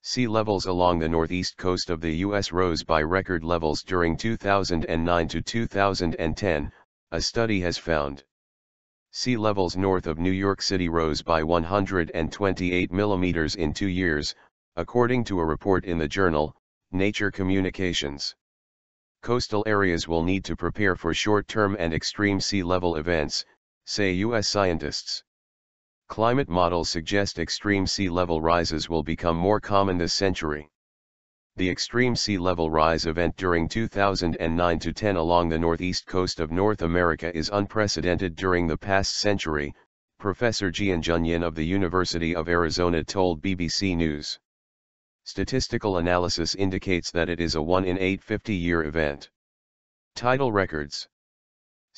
Sea levels along the northeast coast of the U.S. rose by record levels during 2009 to 2010, a study has found. Sea levels north of New York City rose by 128 millimeters in 2 years, according to a report in the journal, Nature Communications. Coastal areas will need to prepare for short-term and extreme sea level events, say U.S. scientists. Climate models suggest extreme sea level rises will become more common this century. The extreme sea level rise event during 2009 to 10 along the northeast coast of North America is unprecedented during the past century, Professor Jianjun Yin of the University of Arizona told BBC News. Statistical analysis indicates that it is a 1 in 850-year event. Tidal records.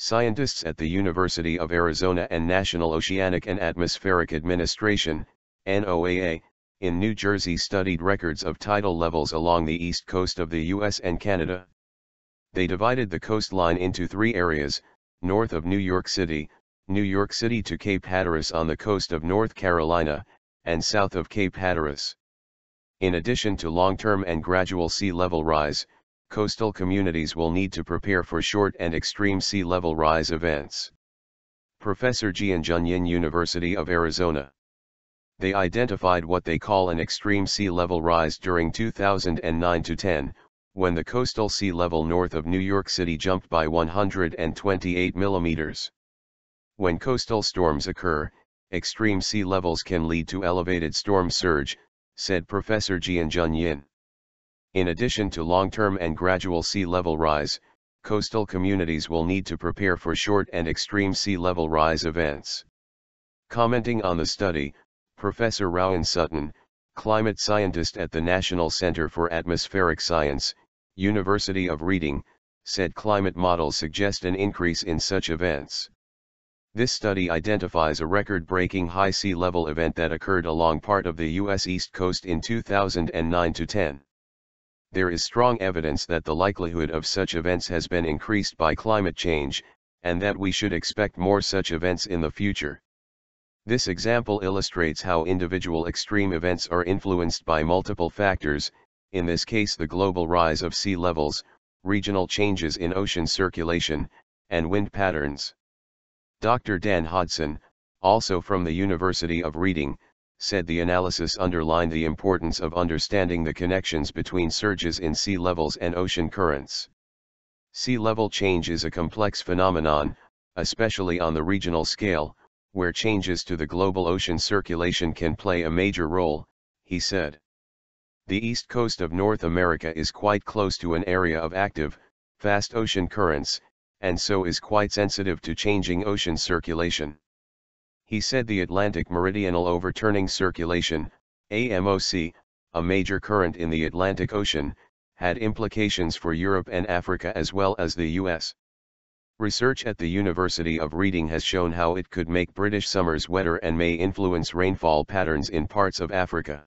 Scientists at the University of Arizona and National Oceanic and Atmospheric Administration, NOAA, in New Jersey studied records of tidal levels along the east coast of the U.S. and Canada. They divided the coastline into 3 areas, north of New York City to Cape Hatteras on the coast of North Carolina, and south of Cape Hatteras. In addition to long-term and gradual sea level rise, coastal communities will need to prepare for short and extreme sea level rise events. Professor Jianjun Yin, University of Arizona. They identified what they call an extreme sea level rise during 2009 to 10, when the coastal sea level north of New York City jumped by 128 millimeters. When coastal storms occur, extreme sea levels can lead to elevated storm surge, said Professor Jianjun Yin. In addition to long-term and gradual sea level rise, coastal communities will need to prepare for short and extreme sea level rise events. Commenting on the study, Professor Rowan Sutton, climate scientist at the National Center for Atmospheric Science, University of Reading, said climate models suggest an increase in such events. This study identifies a record-breaking high sea level event that occurred along part of the U.S. East Coast in 2009 to 10. There is strong evidence that the likelihood of such events has been increased by climate change, and that we should expect more such events in the future. This example illustrates how individual extreme events are influenced by multiple factors, in this case the global rise of sea levels, regional changes in ocean circulation, and wind patterns. Dr. Dan Hodson, also from the University of Reading, said the analysis underlined the importance of understanding the connections between surges in sea levels and ocean currents. Sea level change is a complex phenomenon, especially on the regional scale, where changes to the global ocean circulation can play a major role, he said. The east coast of North America is quite close to an area of active, fast ocean currents, and so is quite sensitive to changing ocean circulation. He said the Atlantic Meridional Overturning Circulation, AMOC, a major current in the Atlantic Ocean, had implications for Europe and Africa as well as the US. Research at the University of Reading has shown how it could make British summers wetter and may influence rainfall patterns in parts of Africa.